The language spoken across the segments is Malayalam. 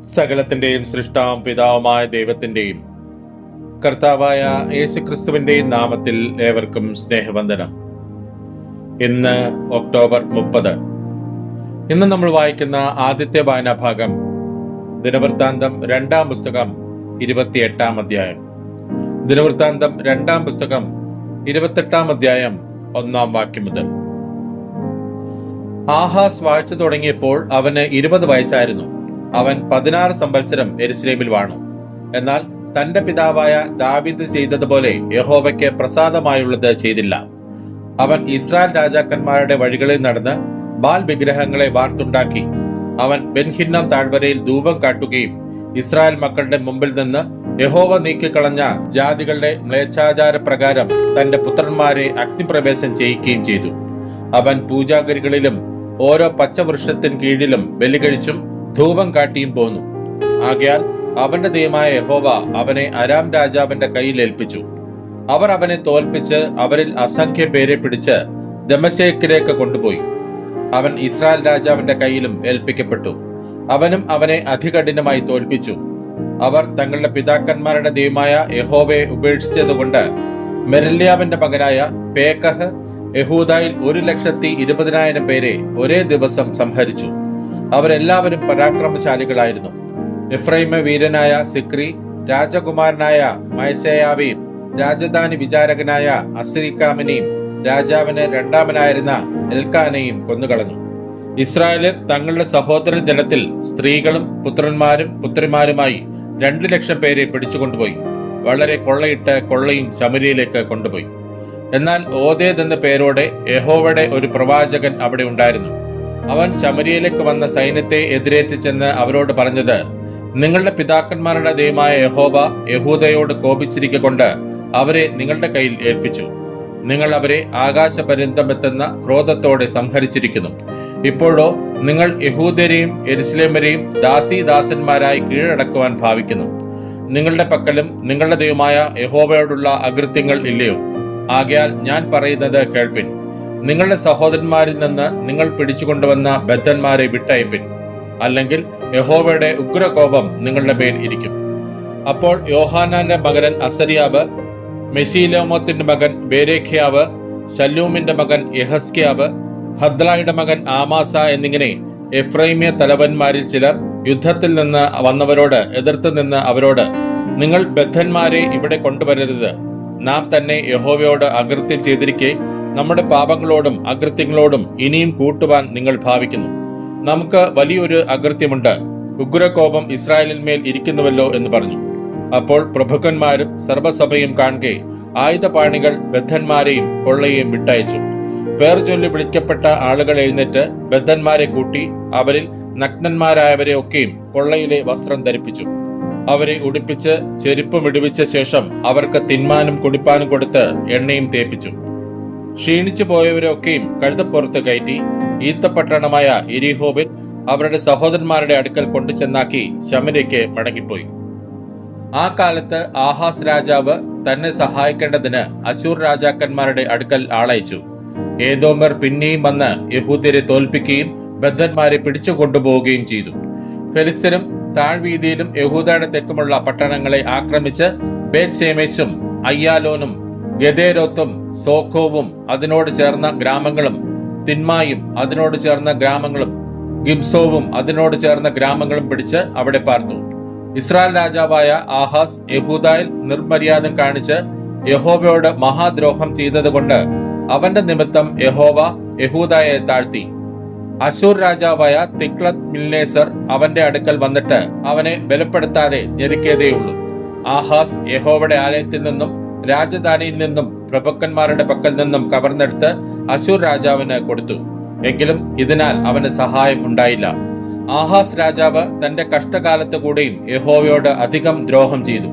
സകലത്തിന്റെയും സൃഷ്ടാവും പിതാവുമായ ദൈവത്തിന്റെയും കർത്താവായ യേശുക്രിസ്തുവിന്റെയും നാമത്തിൽ ഏവർക്കും സ്നേഹവന്ദനം. ഇന്ന് ഒക്ടോബർ 30. ഇന്ന് നമ്മൾ വായിക്കുന്ന ആദ്യത്തെ വായനാഭാഗം ദിനവൃത്താന്തം 2-ാം പുസ്തകം 28-ാം അധ്യായം. ദിനവൃത്താന്തം 2-ാം പുസ്തകം 28-ാം അധ്യായം 1-ാം വാക്യം മുതൽ. ആഹാസ് വാഴ്ച തുടങ്ങിയപ്പോൾ അവന് 20 വയസ്സായിരുന്നു. അവൻ 16 സംവത്സരം യെരൂശലേമിൽ വാണു. എന്നാൽ തന്റെ പിതാവായ ദാവീദ് ചെയ്തതുപോലെ യഹോവയ്ക്ക് പ്രസാദമായുള്ളത് ചെയ്തില്ല. അവൻ ഇസ്രായേൽ രാജാക്കന്മാരുടെ വഴികളിൽ നടന്ന് ബാൽ വിഗ്രഹങ്ങളെ വാർത്തുണ്ടാക്കി. അവൻ ബെൻഹിന്നം താഴ്വരയിൽ ധൂപം കാട്ടുകയും ഇസ്രായേൽ മക്കളുടെ മുമ്പിൽ നിന്ന് യഹോവ നീക്കിക്കളഞ്ഞ ജാതികളുടെ മ്ലേച്ഛാചാര പ്രകാരം തന്റെ പുത്രന്മാരെ അഗ്നിപ്രവേശം ചെയ്യിക്കുകയും ചെയ്തു. അവൻ പൂജാഗിരികളിലും ഓരോ പച്ചവൃക്ഷത്തിന് കീഴിലും ബലികഴിച്ചും ധൂപം കാട്ടിയും പോന്നു. ആകയാൽ അവന്റെ ദൈവമായ യഹോവ അവനെ അരാം രാജാവിന്റെ കയ്യിൽ ഏൽപ്പിച്ചു. അവർ അവനെ തോൽപ്പിച്ച് അവരിൽ അസംഖ്യം പേരെ പിടിച്ച് ദമശ്കേക്കിലേക്ക് കൊണ്ടുപോയി. അവൻ ഇസ്രായേൽ രാജാവിന്റെ കയ്യിലും ഏൽപ്പിക്കപ്പെട്ടു. അവനും അവനെ അതികഠിനമായി തോൽപ്പിച്ചു. അവർ തങ്ങളുടെ പിതാക്കന്മാരുടെ ദൈവമായ യഹോവയെ ഉപേക്ഷിച്ചതുകൊണ്ട് മെരല്യാവിന്റെ മകനായ പേക്കഹ് യഹൂദായിൽ 120,000 പേരെ ഒരേ ദിവസം സംഹരിച്ചു. അവരെല്ലാവരും പരാക്രമശാലികളായിരുന്നു. എഫ്രൈമ വീരനായ സിക്രി, രാജകുമാരനായ മയശയാവെയും രാജധാനി വിചാരകനായ അസ്രിക്കാമിനെയും രാജാവിന് രണ്ടാമനായിരുന്ന എൽക്കാനെയും കൊന്നുകളഞ്ഞു. ഇസ്രായേലിൽ തങ്ങളുടെ സഹോദര ജനത്തിൽ സ്ത്രീകളും പുത്രന്മാരും പുത്രിമാരുമായി 2 ലക്ഷം പേരെ പിടിച്ചുകൊണ്ടുപോയി. വളരെ കൊള്ളയിട്ട് കൊള്ളയും ശമരിയിലേക്ക് കൊണ്ടുപോയി. എന്നാൽ ഓദേദ് എന്ന പേരോടെ യഹോവയുടെ ഒരു പ്രവാചകൻ അവിടെ ഉണ്ടായിരുന്നു. അവൻ ശമരിയയിലേക്ക് വന്ന സൈന്യത്തെ എതിരേറ്റ് ചെന്ന് അവരോട് പറഞ്ഞത്, നിങ്ങളുടെ പിതാക്കന്മാരുടെ ദൈവമായ യഹോവ യഹൂദയോട് കോപിച്ചിരിക്കൊണ്ട് അവരെ നിങ്ങളുടെ കയ്യിൽ ഏൽപ്പിച്ചു. നിങ്ങൾ അവരെ ആകാശപര്യന്തമെത്തുന്ന ക്രോധത്തോടെ സംഹരിച്ചിരിക്കുന്നു. ഇപ്പോഴോ നിങ്ങൾ യഹൂദരെയും യെരൂശലേമ്യരെയും ദാസീദാസന്മാരായി കീഴടക്കുവാൻ ഭാവിക്കുന്നു. നിങ്ങളുടെ പക്കലും നിങ്ങളുടെ ദൈവമായ യഹോവയോടുള്ള അകൃത്യങ്ങൾ ഇല്ലയോ? ആകയാൽ ഞാൻ പറയുന്നത് കേൾപ്പിൻ. നിങ്ങളുടെ സഹോദരന്മാരിൽ നിന്ന് നിങ്ങൾ പിടിച്ചുകൊണ്ടുവന്ന ബദ്ധന്മാരെ വിട്ടയപ്പിൻ, അല്ലെങ്കിൽ യഹോവയുടെ ഉഗ്രകോപം നിങ്ങളുടെ മേൽ ഇരിക്കും. അപ്പോൾ യോഹാനാന്റെ മകൻ അസര്യാവ്, മെശീലോമോത്തിന്റെ മകൻ ബേരേഖ്യാവ്, ശല്ലൂമിന്റെ മകൻ യഹസ്ക്യാവ്, ഹദ്ലായുടെ മകൻ ആമാസ എന്നിങ്ങനെ എഫ്രൈമ്യ തലവന്മാരിൽ ചിലർ യുദ്ധത്തിൽ നിന്ന് വന്നവരോട് എതിർത്ത് നിന്ന് അവരോട്, നിങ്ങൾ ബദ്ധന്മാരെ ഇവിടെ കൊണ്ടുവരരുത്. നാം തന്നെ യഹോവയോട് അകൃത്യം ചെയ്തിരിക്കെ നമ്മുടെ പാപങ്ങളോടും അകൃത്യങ്ങളോടും ഇനിയും കൂട്ടുവാൻ നിങ്ങൾ ഭാവിക്കുന്നു. നമുക്ക് വലിയൊരു അകൃത്യമുണ്ട്, ഉഗ്രകോപം ഇസ്രായേലിന്മേൽ ഇരിക്കുന്നുവല്ലോ എന്ന് പറഞ്ഞു. അപ്പോൾ പ്രഭുക്കന്മാരും സർവ്വസഭയും കാണുകെ ആയുധപാണികൾ ബദ്ധന്മാരെയും കൊള്ളയെയും വിട്ടയച്ചു. പേർ ചൊല്ലി വിളിക്കപ്പെട്ട ആളുകൾ എഴുന്നേറ്റ് ബദ്ധന്മാരെ കൂട്ടി അവരിൽ നഗ്നന്മാരായവരെ ഒക്കെയും കൊള്ളയിലെ വസ്ത്രം ധരിപ്പിച്ചു. അവരെ ഉടുപ്പിച്ച് ചെരുപ്പും ഇടിവിച്ച ശേഷം അവർക്ക് തിന്മാനും കുടിപ്പാനും കൊടുത്ത് എണ്ണയും തേപ്പിച്ചു. ക്ഷീണിച്ചു പോയവരെയൊക്കെയും കഴുതപ്പുറത്ത് കയറ്റി ഈത്തപ്പട്ടണമായ യെരിഹോവിൽ അവരുടെ സഹോദരന്മാരുടെ അടുക്കൽ കൊണ്ടുചെന്നാക്കി ശമര്യയ്ക്ക് മടങ്ങിപ്പോയി. ആ കാലത്ത് ആഹാസ് രാജാവ് തന്നെ സഹായിക്കേണ്ടതിന് അശൂർ രാജാക്കന്മാരുടെ അടുക്കൽ ആളയച്ചു. ഏദോമർ പിന്നെയും വന്ന് യഹൂദ്യരെ തോൽപ്പിക്കുകയും ബദ്ധന്മാരെ പിടിച്ചു കൊണ്ടുപോവുകയും ചെയ്തു. ഫെലിസ്ത്യരും താഴ്വീതിയിലും യഹൂദയുടെ തെക്കുമുള്ള പട്ടണങ്ങളെ ആക്രമിച്ച് ബേത്ത്ശേമെശും അയ്യാലോനും ഗദേരോത്തും സോഖോവും അതിനോട് ചേർന്ന ഗ്രാമങ്ങളും തിന്മായും അതിനോട് ചേർന്ന ഗ്രാമങ്ങളും ഗിബ്സോവും അതിനോട് ചേർന്ന ഗ്രാമങ്ങളും പിടിച്ച് അവിടെ പാർത്തു. ഇസ്രായേൽ രാജാവായ ആഹാസ് യഹൂദായിൽ നിർമര്യാദം കാണിച്ച് യഹോവയോട് മഹാദ്രോഹം ചെയ്തതുകൊണ്ട് അവന്റെ നിമിത്തം യഹോവ യഹൂദായെ താഴ്ത്തി. അശൂർ രാജാവായ തിഗ്ലത്ത് പിൽനേസർ അവന്റെ അടുക്കൽ വന്നിട്ട് അവനെ ബലപ്പെടുത്താതെ ഞെരുക്കിയതേയുള്ളൂ. ആഹാസ് യഹോവയുടെ ആലയത്തിൽ നിന്നും രാജധാനിയിൽ നിന്നും പ്രഭുക്കന്മാരുടെ പക്കൽ നിന്നും കവർന്നെടുത്ത് അശൂർ രാജാവിന് കൊടുത്തു. എങ്കിലും ഇതിനാൽ അവന് സഹായം ഉണ്ടായില്ല. ആഹാസ് രാജാവ് തന്റെ കഷ്ടകാലത്ത് കൂടെയും യഹോവയോട് അധികം ദ്രോഹം ചെയ്തു.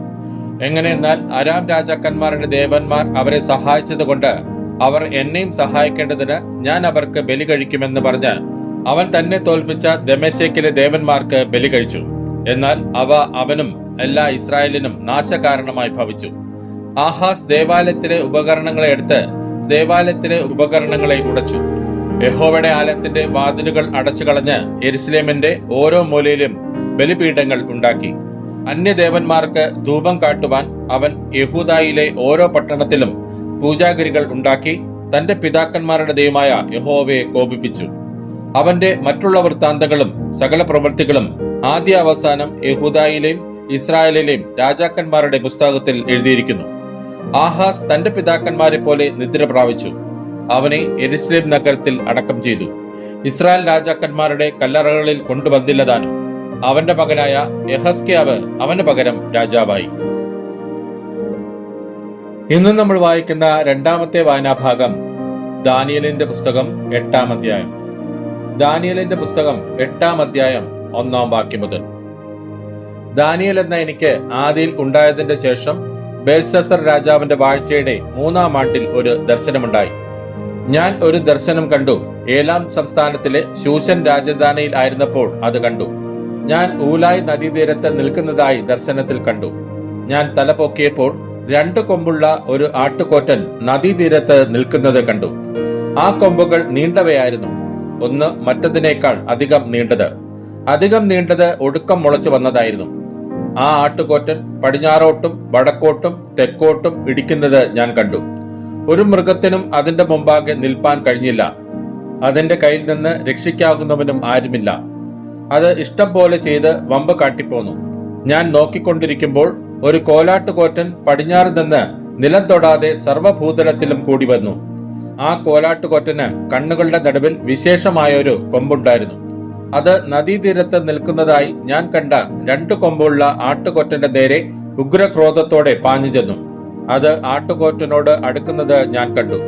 എങ്ങനെയെന്നാൽ അരാം രാജാക്കന്മാരുടെ ദേവന്മാർ അവരെ സഹായിച്ചത് കൊണ്ട് അവർ എന്നെയും സഹായിക്കേണ്ടതിന് ഞാൻ അവർക്ക് ബലി കഴിക്കുമെന്ന് പറഞ്ഞ് അവൻ തന്നെ തോൽപ്പിച്ച ദമേശക്കിലെ ദേവന്മാർക്ക് ബലി കഴിച്ചു. എന്നാൽ അവ അവനും എല്ലാ ഇസ്രായേലിനും നാശകാരണമായി ഭവിച്ചു. ആഹാസ് ദേവാലയത്തിലെ ഉപകരണങ്ങളെ എടുത്ത് ദേവാലയത്തിലെ ഉപകരണങ്ങളെ ഉടച്ചു. യഹോവയുടെ ആലയത്തിന്റെ വാതിലുകൾ അടച്ചു കളഞ്ഞ് യെരൂശലേമിന്റെ ഓരോ മൂലയിലും ബലിപീഠങ്ങൾ ഉണ്ടാക്കി. അന്യദേവന്മാർക്ക് ധൂപം കാട്ടുവാൻ അവൻ യഹൂദായിലെ ഓരോ പട്ടണത്തിലും പൂജാഗിരികൾ ഉണ്ടാക്കി തന്റെ പിതാക്കന്മാരുടെ ദൈവമായ യഹോവയെ കോപിപ്പിച്ചു. അവന്റെ മറ്റുള്ള വൃത്താന്തങ്ങളും സകല പ്രവൃത്തികളും ആദ്യ അവസാനം യഹൂദായിലെയും ഇസ്രായേലിലെയും രാജാക്കന്മാരുടെ പുസ്തകത്തിൽ എഴുതിയിരിക്കുന്നു. ആഹാസ് തന്റെ പിതാക്കന്മാരെ പോലെ നിദ്ര പ്രാപിച്ചു. അവനെ യെരൂശലേം നഗരത്തിൽ അടക്കം ചെയ്തു. ഇസ്രായേൽ രാജാക്കന്മാരുടെ കല്ലറകളിൽ കൊണ്ടുവന്നില്ലതാനും. അവന്റെ മകനായ യെഹസ്കേയാവ് അവന് പകരം രാജാവായി. ഇന്ന് നമ്മൾ വായിക്കുന്ന രണ്ടാമത്തെ വായനാഭാഗം ദാനിയേലിന്റെ പുസ്തകം 8-ാം അധ്യായം. ദാനിയേലിന്റെ പുസ്തകം 8-ാം അധ്യായം 1-ാം വാക്യം മുതൽ. ദാനിയേൽ എന്ന എനിക്ക് ആദിയിൽ ഉണ്ടായതിന്റെ ശേഷം ബേൽശസ്സർ രാജാവിന്റെ വാഴ്ചയുടെ 3-ാം ആണ്ടിൽ ഒരു ദർശനമുണ്ടായി. ഞാൻ ഒരു ദർശനം കണ്ടു. ഏലാം സംസ്ഥാനത്തിലെ ശൂശൻ രാജധാനിയിൽ ആയിരുന്നപ്പോൾ അത് കണ്ടു. ഞാൻ ഊലായ് നദീതീരത്ത് നിൽക്കുന്നതായി ദർശനത്തിൽ കണ്ടു. ഞാൻ തലപൊക്കിയപ്പോൾ 2 കൊമ്പുള്ള ഒരു ആട്ടുകൊറ്റൻ നദീതീരത്ത് നിൽക്കുന്നത് കണ്ടു. ആ കൊമ്പുകൾ നീണ്ടവയായിരുന്നു, ഒന്ന് മറ്റതിനേക്കാൾ അധികം നീണ്ടത്. അധികം നീണ്ടത് ഒടുക്കം മുളച്ചു വന്നതായിരുന്നു. ആ ആട്ടുകൊറ്റൻ പടിഞ്ഞാറോട്ടും വടക്കോട്ടും തെക്കോട്ടും ഇടിക്കുന്നത് ഞാൻ കണ്ടു. ഒരു മൃഗത്തിനും അതിന്റെ മുമ്പാകെ നിൽപ്പാൻ കഴിഞ്ഞില്ല. അതിന്റെ കയ്യിൽ നിന്ന് രക്ഷിക്കാവുന്നവനും ആരുമില്ല. അത് ഇഷ്ടം പോലെ ചെയ്ത് വമ്പ് കാട്ടിപ്പോന്നു. ഞാൻ നോക്കിക്കൊണ്ടിരിക്കുമ്പോൾ ഒരു കോലാട്ടുകൊറ്റൻ പടിഞ്ഞാറ് നിന്ന് നിലം തൊടാതെ സർവ്വഭൂതലത്തിലും കൂടി വന്നു. ആ കോലാട്ടുകൊറ്റന് കണ്ണുകളുടെ നടുവിൽ വിശേഷമായൊരു കൊമ്പുണ്ടായിരുന്നു. അത് നദീതീരത്ത് നിൽക്കുന്നതായി ഞാൻ കണ്ട 2 കൊമ്പുള്ള ആട്ടുകൊറ്റന്റെ നേരെ ഉഗ്രക്രോധത്തോടെ പാഞ്ഞു ചെന്നു. അത് ആട്ടുകൊറ്റനോട് അടുക്കുന്നത് ഞാൻ കണ്ടു.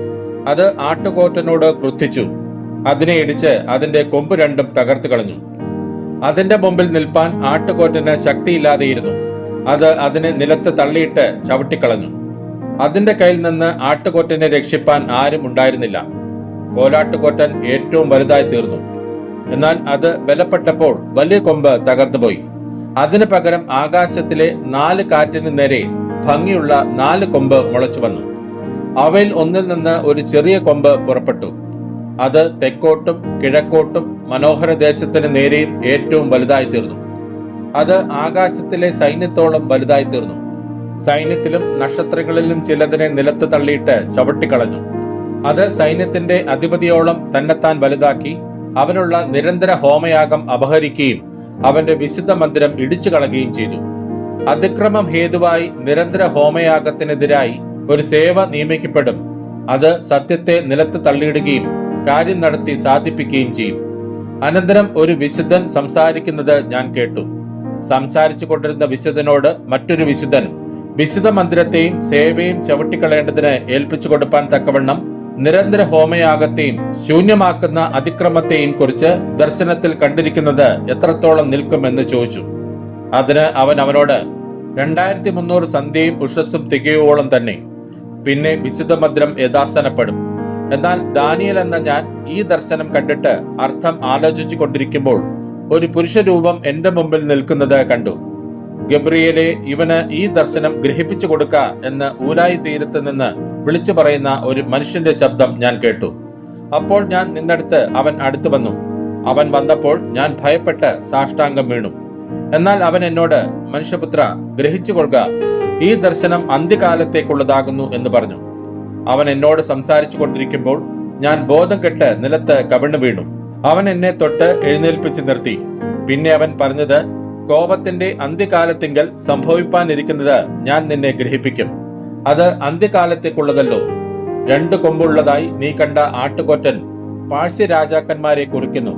അത് ആട്ടുകൊറ്റനോട് ക്രുദ്ധിച്ചു. അതിനെ ഇടിച്ച് അതിന്റെ കൊമ്പ് 2ഉം തകർത്തു കളഞ്ഞു. അതിന്റെ മുമ്പിൽ നിൽപ്പാൻ ആട്ടുകൊറ്റന് ശക്തിയില്ലാതെയിരുന്നു. അത് അതിനെ നിലത്ത് തള്ളിയിട്ട് ചവിട്ടിക്കളഞ്ഞു. അതിന്റെ കയ്യിൽ നിന്ന് ആട്ടുകൊറ്റനെ രക്ഷിപ്പാൻ ആരും ഉണ്ടായിരുന്നില്ല. കോലാട്ടുകൊറ്റൻ ഏറ്റവും വലുതായി തീർന്നു. എന്നാൽ അത് ബലപ്പെട്ടപ്പോൾ വലിയ കൊമ്പ് തകർന്നുപോയി. അതിനു പകരം ആകാശത്തിലെ 4 കാറ്റിന് നേരെ ഭംഗിയുള്ള 4 കൊമ്പ് മുളച്ചു വന്നു. അവയിൽ ഒന്നിൽ നിന്ന് ഒരു ചെറിയ കൊമ്പ് പുറപ്പെട്ടു. അത് തെക്കോട്ടും കിഴക്കോട്ടും മനോഹര ദേശത്തിന് നേരെയും ഏറ്റവും വലുതായി തീർന്നു. അത് ആകാശത്തിലെ സൈന്യത്തോളം വലുതായി തീർന്നു. സൈന്യത്തിലും നക്ഷത്രങ്ങളിലും ചിലതിനെ നിലത്ത് തള്ളിയിട്ട് ചവിട്ടിക്കളഞ്ഞു. അത് സൈന്യത്തിന്റെ അധിപതിയോളം തന്നെത്താൻ വലുതാക്കി അവനുള്ള നിരന്തര ഹോമയാഗം അപഹരിക്കുകയും അവന്റെ വിശുദ്ധ മന്ദിരം ഇടിച്ചു കളയുകയും ചെയ്തു. അതിക്രമം ഹേതുവായി നിരന്തര ഹോമയാഗത്തിനെതിരായി ഒരു സേവ നിയമിക്കപ്പെടും. അത് സത്യത്തെ നിലത്ത് തള്ളിയിടുകയും കാര്യം നടത്തി സാധിപ്പിക്കുകയും ചെയ്യും. അനന്തരം ഒരു വിശുദ്ധൻ സംസാരിക്കുന്നത് ഞാൻ കേട്ടു. സംസാരിച്ചു കൊണ്ടിരുന്ന വിശുദ്ധനോട് മറ്റൊരു വിശുദ്ധൻ വിശുദ്ധ മന്ദിരത്തെയും സേവയും ചവിട്ടിക്കളയേണ്ടതിന് ഏൽപ്പിച്ചു കൊടുപ്പാൻ തക്കവണ്ണം നിരന്തര ഹോമയാഗത്തെയും ശൂന്യമാക്കുന്ന അതിക്രമത്തെയും കുറിച്ച് ദർശനത്തിൽ കണ്ടിരിക്കുന്നത് എത്രത്തോളം നിൽക്കുമെന്ന് ചോദിച്ചു. അതിന് അവൻ അവനോട് 2300 സന്ധ്യയും ഉഷസ്സും തികയോളം തന്നെ. പിന്നെ വിശുദ്ധ മന്ദിരം യഥാസ്ഥാനപ്പെടും. എന്നാൽ ദാനിയേൽ എന്ന ഞാൻ ഈ ദർശനം കണ്ടിട്ട് അർത്ഥം ആലോചിച്ചു കൊണ്ടിരിക്കുമ്പോൾ ഒരു പുരുഷരൂപം എന്റെ മുമ്പിൽ നിൽക്കുന്നത് കണ്ടു. ഗബ്രിയേലേ, ഇവന് ഈ ദർശനം ഗ്രഹിപ്പിച്ചു കൊടുക്ക എന്ന് ഊലായി തീരത്ത് നിന്ന് വിളിച്ചു പറയുന്ന ഒരു മനുഷ്യന്റെ ശബ്ദം ഞാൻ കേട്ടു. അപ്പോൾ ഞാൻ നിന്നടുത്ത് അവൻ അടുത്തു വന്നു. അവൻ വന്നപ്പോൾ ഞാൻ ഭയപ്പെട്ട് സാഷ്ടാംഗം വീണു. എന്നാൽ അവൻ എന്നോട്, മനുഷ്യപുത്ര, ഗ്രഹിച്ചു കൊള്ളുക, ഈ ദർശനം അന്ത്യകാലത്തേക്കുള്ളതാകുന്നു എന്ന് പറഞ്ഞു. അവൻ എന്നോട് സംസാരിച്ചു കൊണ്ടിരിക്കുമ്പോൾ ഞാൻ ബോധം കെട്ട് നിലത്ത് കവിണ്ണു വീണു. അവൻ എന്നെ തൊട്ട് എഴുന്നേൽപ്പിച്ച് നിർത്തി. പിന്നെ അവൻ പറഞ്ഞത്, കോപത്തിന്റെ അന്ത്യകാലത്തിങ്കൽ സംഭവിപ്പാനിരിക്കുന്നത് ഞാൻ നിന്നെ ഗ്രഹിപ്പിക്കും. അത് അന്ത്യകാലത്തേക്കുള്ളതല്ലോ. 2 കൊമ്പുള്ളതായി നീ കണ്ട ആട്ടുകൊറ്റൻ പാഴ്സ്യ രാജാക്കന്മാരെ കുറിക്കുന്നു.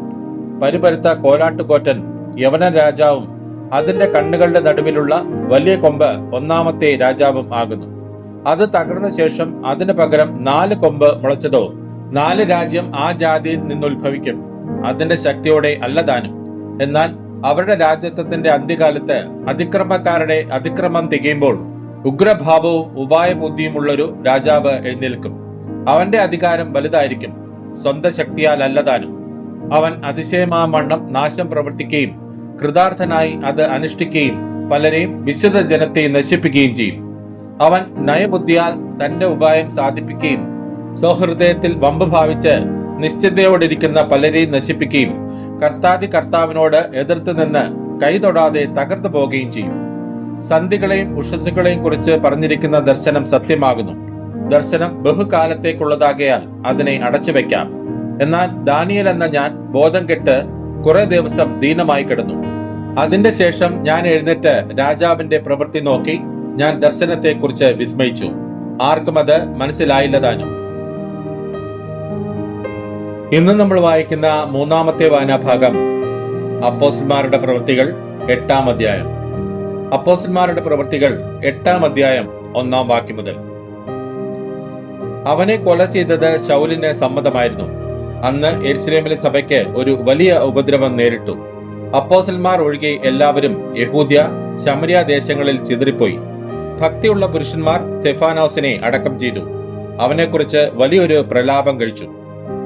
പരിപരുത്ത കോലാട്ടുകൊറ്റൻ യവന രാജാവും അതിന്റെ കണ്ണുകളുടെ നടുവിലുള്ള വലിയ കൊമ്പ് 1-ാമത്തെ രാജാവും ആകുന്നു. അത് തകർന്ന ശേഷം അതിനു പകരം 4 കൊമ്പ് മുളച്ചതോ 4 രാജ്യം ആ ജാതിയിൽ നിന്നുത്ഭവിക്കും. അതിന്റെ ശക്തിയോടെ അല്ലതാനും. എന്നാൽ അവരുടെ രാജ്യത്വത്തിന്റെ അന്ത്യകാലത്ത് അതിക്രമക്കാരുടെ അതിക്രമം തികയുമ്പോൾ ഉഗ്രഭാവവും ഉപായബുദ്ധിയുമുള്ളൊരു രാജാവ് എഴുന്നേൽക്കും. അവന്റെ അധികാരം വലുതായിരിക്കും, സ്വന്തം ശക്തിയാൽ അല്ലതാനും. അവൻ അതിശയമാവണ്ണം നാശം പ്രവർത്തിക്കുകയും കൃതാർത്ഥനായി അത് അനുഷ്ഠിക്കുകയും പലരെയും വിശുദ്ധ ജനത്തെ നശിപ്പിക്കുകയും ചെയ്യും. അവൻ നയബുദ്ധിയാൽ തന്റെ ഉപായം സാധിപ്പിക്കുകയും സ്വഹൃദയത്തിൽ വമ്പ് ഭാവിച്ച് നിശ്ചിതയോടിരിക്കുന്ന പലരെയും നശിപ്പിക്കുകയും കർത്താവിനോട് എതിർത്ത് നിന്ന് കൈ തൊടാതെ തകർന്നു പോവുകയും ചെയ്യും. സന്ധികളെയും ഉഷസ്സുകളെയും കുറിച്ച് പറഞ്ഞിരിക്കുന്ന ദർശനം സത്യമാകുന്നു. ദർശനം ബഹുകാലത്തേക്കുള്ളതാകയാൽ അതിനെ അടച്ചുവെക്കാം. എന്നാൽ ദാനിയേൽ എന്ന ഞാൻ ബോധം കെട്ട് കുറെ ദിവസം ദീനമായി കിടന്നു. അതിന്റെ ശേഷം ഞാൻ എഴുന്നേറ്റ് രാജാവിന്റെ പ്രവൃത്തി നോക്കി ഞാൻ ദർശനത്തെക്കുറിച്ച് വിസ്മയിച്ചു. ആർക്കും അത് മനസ്സിലായില്ലതാനും. ഇന്ന് നമ്മൾ വായിക്കുന്ന മൂന്നാമത്തെ വായനാഭാഗം അപ്പോസ്തലന്മാരുടെ പ്രവൃത്തികൾ 8-ാം അധ്യായം. അപ്പോസ്തലന്മാരുടെ പ്രവൃത്തികൾ 8-ാം അധ്യായം 1-ാം വാക്യം മുതൽ. അവനെ കൊല ചെയ്തത് ശൗലിന് സമ്മതമായിരുന്നു. അന്ന് യെരുശലേമിലെ സഭയ്ക്ക് ഒരു വലിയ ഉപദ്രവം നേരിട്ടു. അപ്പോസ്തലന്മാർ ഒഴികെ എല്ലാവരും യഹൂദ്യ ശമര്യ ദേശങ്ങളിൽ ചിതറിപ്പോയി. ഭക്തിയുള്ള പുരുഷന്മാർ സ്തെഫാനോസിനെ അടക്കം ചെയ്തു. അവനെക്കുറിച്ച് വലിയൊരു പ്രലാപം കഴിച്ചു.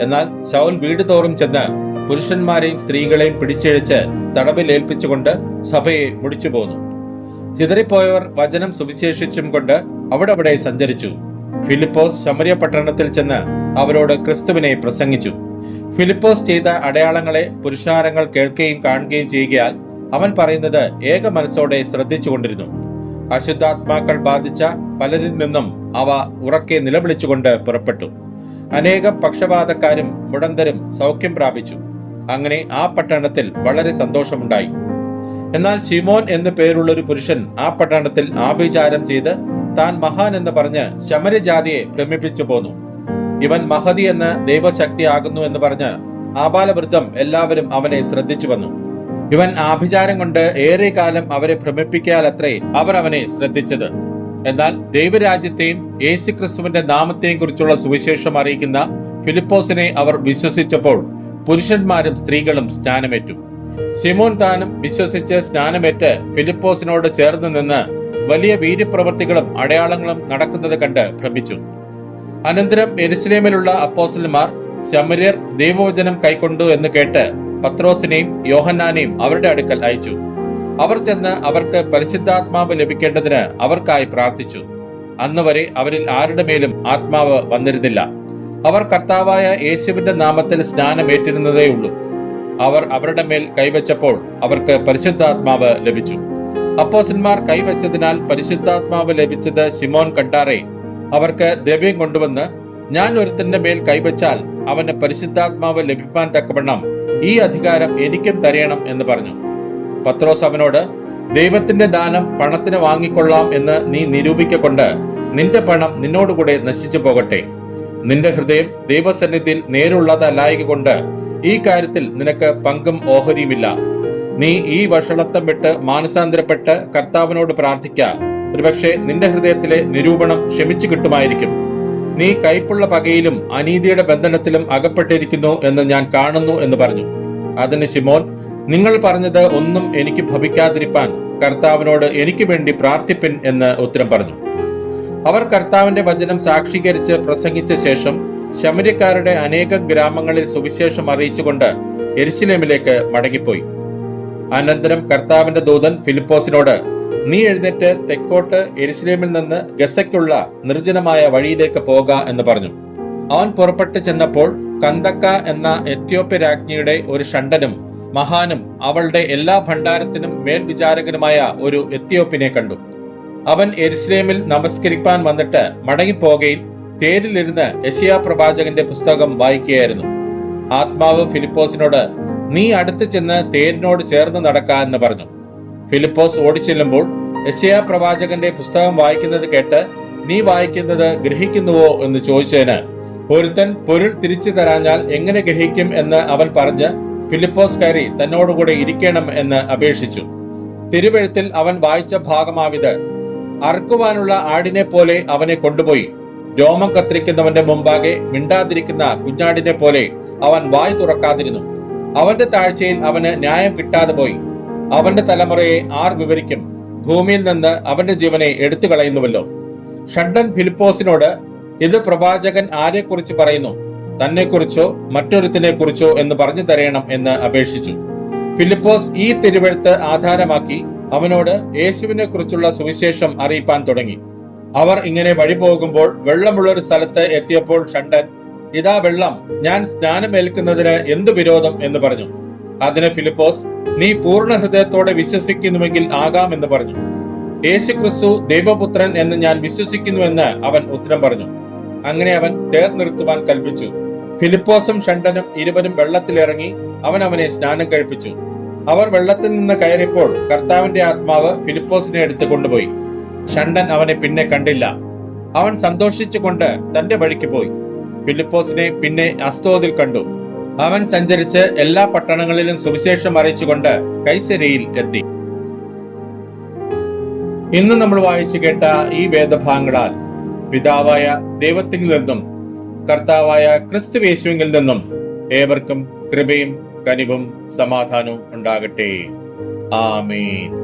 എന്നാൽ ശൗൽ വീട് തോറും ചെന്ന് പുരുഷന്മാരെയും സ്ത്രീകളെയും പിടിച്ചെഴിച്ച് തടവിൽ ഏൽപ്പിച്ചുകൊണ്ട് സഭയെ മുടിച്ചു പോന്നു. ചിതറിപ്പോയവർ വചനം സുവിശേഷിച്ചും കൊണ്ട് അവിടെ സഞ്ചരിച്ചു. ഫിലിപ്പോസ് ശമര്യ പട്ടണത്തിൽ ചെന്ന് അവരോട് ക്രിസ്തുവിനെ പ്രസംഗിച്ചു. ഫിലിപ്പോസ് ചെയ്ത അടയാളങ്ങളെ പുരുഷാരങ്ങൾ കേൾക്കുകയും കാണുകയും ചെയ്യുകയാൽ അവൻ പറയുന്നത് ഏക മനസ്സോടെ ശ്രദ്ധിച്ചുകൊണ്ടിരുന്നു. അശുദ്ധാത്മാക്കൾ ബാധിച്ച പലരിൽ നിന്നും അവ ഉറക്കെ നിലവിളിച്ചുകൊണ്ട് പുറപ്പെട്ടു. അനേകം പക്ഷപാതക്കാരും മുടന്തരും സൗഖ്യം പ്രാപിച്ചു. അങ്ങനെ ആ പട്ടണത്തിൽ വളരെ സന്തോഷമുണ്ടായി. എന്നാൽ ശിമോൻ എന്നു പേരുള്ളൊരു പുരുഷൻ ആ പട്ടണത്തിൽ ആഭിചാരം ചെയ്ത് താൻ മഹാൻ എന്ന് പറഞ്ഞ് ശമര്യജാതിയെ ഭ്രമിപ്പിച്ചു പോന്നു. ഇവൻ മഹതി എന്ന് ദൈവശക്തി ആകുന്നു എന്ന് പറഞ്ഞ് ആബാലവൃദ്ധം എല്ലാവരും അവനെ ശ്രദ്ധിച്ചു വന്നു. ഇവൻ ആഭിചാരം കൊണ്ട് ഏറെ കാലം അവരെ ഭ്രമിപ്പിക്കാലത്രേ അവർ അവനെ ശ്രദ്ധിച്ചത്. എന്നാൽ ദൈവരാജ്യത്തെയും യേശുക്രിസ്തുവിന്റെ നാമത്തെയും കുറിച്ചുള്ള സുവിശേഷം അറിയിക്കുന്ന ഫിലിപ്പോസിനെ അവർ വിശ്വസിച്ചപ്പോൾ പുരുഷന്മാരും സ്ത്രീകളും സ്നാനമേറ്റു. ശിമോൻ താനും വിശ്വസിച്ച് സ്നാനമേറ്റ് ഫിലിപ്പോസിനോട് ചേർന്ന് നിന്ന് വലിയ വീര്യപ്രവൃത്തികളും അടയാളങ്ങളും നടക്കുന്നത് കണ്ട് ഭ്രമിച്ചു. അനന്തരം യെരുശലേമിലുള്ള അപ്പോസ്തലന്മാർ ശമര്യർ ദൈവവചനം കൈക്കൊണ്ടു എന്ന് കേട്ട് പത്രോസിനെയും യോഹന്നാനെയും അവരുടെ അടുക്കൽ അയച്ചു. അവർ ചെന്ന് അവർക്ക് പരിശുദ്ധാത്മാവ് ലഭിക്കേണ്ടതിന് അവർക്കായി പ്രാർത്ഥിച്ചു. അന്ന് വരെ അവരിൽ ആരുടെ മേലും ആത്മാവ് വന്നിരുന്നില്ല. അവർ കർത്താവായ യേശുവിന്റെ നാമത്തിൽ സ്നാനമേറ്റിരുന്നതേ ഉള്ളൂ. അവർ അവരുടെ മേൽ കൈവച്ചപ്പോൾ അവർക്ക് പരിശുദ്ധാത്മാവ് ലഭിച്ചു. അപ്പോസ്തലന്മാർ കൈവച്ചതിനാൽ പരിശുദ്ധാത്മാവ് ലഭിച്ചത് ശിമോൻ കണ്ടാറേ അവർക്ക് ദ്രവ്യം കൊണ്ടുവന്ന്, ഞാൻ ഒരുത്തന്റെ മേൽ കൈവച്ചാൽ അവന് പരിശുദ്ധാത്മാവ് ലഭിപ്പാൻ തക്കവണ്ണം ഈ അധികാരം എനിക്കും തരയണം എന്ന് പറഞ്ഞു. പത്രോസ് അവനോട്, ദൈവത്തിന്റെ ദാനം പണത്തിന് വാങ്ങിക്കൊള്ളാം എന്ന് നീ നിരൂപിക്കൊണ്ട് നിന്റെ പണം നിന്നോടുകൂടെ നശിച്ചു പോകട്ടെ. നിന്റെ ഹൃദയം ദൈവസന്നിധിയിൽ നേരുള്ളതല്ലായക കൊണ്ട് ഈ കാര്യത്തിൽ നിനക്ക് പങ്കും ഓഹരിയുമില്ല. നീ ഈ വഷളത്വം വിട്ട് മാനസാന്തരപ്പെട്ട് കർത്താവിനോട് പ്രാർത്ഥിക്ക. ഒരുപക്ഷെ നിന്റെ ഹൃദയത്തിലെ നിരൂപണം ക്ഷമിച്ചു കിട്ടുമായിരിക്കും. നീ കൈപ്പുള്ള പകയിലും അനീതിയുടെ ബന്ധനത്തിലും അകപ്പെട്ടിരിക്കുന്നു എന്ന് ഞാൻ കാണുന്നു എന്ന് പറഞ്ഞു. അതിന് ശിമോൻ, നിങ്ങൾ പറഞ്ഞത് ഒന്നും എനിക്ക് ഭവിക്കാതിരിപ്പാൻ കർത്താവിനോട് എനിക്ക് വേണ്ടി പ്രാർത്ഥിപ്പിൻ എന്ന് ഉത്തരം പറഞ്ഞു. അവർ കർത്താവിന്റെ വചനം സാക്ഷീകരിച്ച് പ്രസംഗിച്ച ശേഷം ശമര്യക്കാരുടെ അനേകം ഗ്രാമങ്ങളിൽ സുവിശേഷം അറിയിച്ചുകൊണ്ട് യെരുശലേമിലേക്ക് മടങ്ങിപ്പോയി. അനന്തരം കർത്താവിന്റെ ദൂതൻ ഫിലിപ്പോസിനോട്, നീ എഴുന്നേറ്റ് തെക്കോട്ട് യെരുശലേമിൽ നിന്ന് ഗസയ്ക്കുള്ള നിർജ്ജനമായ വഴിയിലേക്ക് പോക എന്ന് പറഞ്ഞു. അവൻ പുറപ്പെട്ടു ചെന്നപ്പോൾ കന്ദക്ക എന്ന എത്യോപ്യ രാജ്ഞിയുടെ ഒരു ഷണ്ഡനും മഹാനും അവളുടെ എല്ലാ ഭണ്ഡാരത്തിനും മേൽവിചാരകനുമായ ഒരു എത്യോപ്യനെ കണ്ടു. അവൻ യെരുശലേമിൽ നമസ്കരിപ്പാൻ വന്നിട്ട് മടങ്ങിപ്പോകയിൽ തേരിലിരുന്ന് യെശയ്യാ പ്രവാചകന്റെ പുസ്തകം വായിക്കുകയായിരുന്നു. ആത്മാവ് ഫിലിപ്പോസിനോട്, നീ അടുത്ത് ചെന്ന് തേരിനോട് ചേർന്ന് നടക്ക എന്ന് പറഞ്ഞു. ഫിലിപ്പോസ് ഓടിച്ചെല്ലുമ്പോൾ യെശയ്യാ പ്രവാചകന്റെ പുസ്തകം വായിക്കുന്നത് കേട്ട്, നീ വായിക്കുന്നത് ഗ്രഹിക്കുന്നുവോ എന്ന് ചോദിച്ചതിന്, ഒരുത്തൻ പൊരുൾ തിരിച്ചു തരാഞ്ഞാൽ എങ്ങനെ ഗ്രഹിക്കും എന്ന് അവൻ പറഞ്ഞ് ഫിലിപ്പോസ് കയറി തന്നോടുകൂടെ ഇരിക്കണം എന്ന് അപേക്ഷിച്ചു. തിരുവെഴുത്തിൽ അവൻ വായിച്ച ഭാഗമാവിത്: അറുക്കുവാനുള്ള ആടിനെ പോലെ അവനെ കൊണ്ടുപോയി, രോമം കത്തിരിക്കുന്നവന്റെ മുമ്പാകെ മിണ്ടാതിരിക്കുന്ന കുഞ്ഞാടിനെ പോലെ അവൻ വായ് തുറക്കാതിരുന്നു. അവന്റെ താഴ്ചയിൽ അവന് ന്യായം കിട്ടാതെ പോയി. അവന്റെ തലമുറയെ ആർ വിവരിക്കും? ഭൂമിയിൽ നിന്ന് അവന്റെ ജീവനെ എടുത്തു കളയുന്നുവല്ലോ. ഷണ്ഡൻ ഫിലിപ്പോസിനോട്, ഇത് പ്രവാചകൻ ആരെക്കുറിച്ച് പറയുന്നു? തന്നെക്കുറിച്ചോ മറ്റൊരുത്തിനെ കുറിച്ചോ എന്ന് പറഞ്ഞു തരയണം എന്ന് അപേക്ഷിച്ചു. ഫിലിപ്പോസ് ഈ തിരുവെഴുത്ത് ആധാരമാക്കി അവനോട് യേശുവിനെ കുറിച്ചുള്ള സുവിശേഷം അറിയിപ്പാൻ തുടങ്ങി. അവർ ഇങ്ങനെ വഴി പോകുമ്പോൾ വെള്ളമുള്ളൊരു സ്ഥലത്ത് എത്തിയപ്പോൾ ഷണ്ഡൻ, ഇതാ വെള്ളം, ഞാൻ സ്നാനമേൽക്കുന്നതിന് എന്തു വിരോധം എന്ന് പറഞ്ഞു. അതിന് ഫിലിപ്പോസ്, നീ പൂർണ്ണ ഹൃദയത്തോടെ വിശ്വസിക്കുന്നുവെങ്കിൽ ആകാമെന്ന് പറഞ്ഞു. യേശു ക്രിസ്തു ദൈവപുത്രൻ എന്ന് ഞാൻ വിശ്വസിക്കുന്നുവെന്ന് അവൻ ഉത്തരം പറഞ്ഞു. അങ്ങനെ അവൻ തേർ നിർത്തുവാൻ കൽപ്പിച്ചു. ഫിലിപ്പോസും ഷണ്ടനും ഇരുവരും വെള്ളത്തിലിറങ്ങി അവനെ സ്നാനം കഴിപ്പിച്ചു. അവർ വെള്ളത്തിൽ നിന്ന് കയറിയപ്പോൾ കർത്താവിന്റെ ആത്മാവ് ഫിലിപ്പോസിനെ എടുത്തു കൊണ്ടുപോയി. ഷണ്ടൻ അവനെ പിന്നെ കണ്ടില്ല. അവൻ സന്തോഷിച്ചുകൊണ്ട് തന്റെ വഴിക്ക് പോയി. ഫിലിപ്പോസിനെ പിന്നെ അസ്തോദിൽ കണ്ടു. അവൻ സഞ്ചരിച്ച് എല്ലാ പട്ടണങ്ങളിലും സുവിശേഷം അറിയിച്ചുകൊണ്ട് കൈസരയിൽ എത്തി. ഇന്ന് നമ്മൾ വായിച്ചു കേട്ട ഈ വേദഭാഗങ്ങളാൽ പിതാവായ ദൈവത്തിൽ നിന്നും കർത്താവായ ക്രിസ്തുയേശുവിൽ നിന്നും ഏവർക്കും കൃപയും കനിവും സമാധാനവും ഉണ്ടാകട്ടെ. ആമേൻ.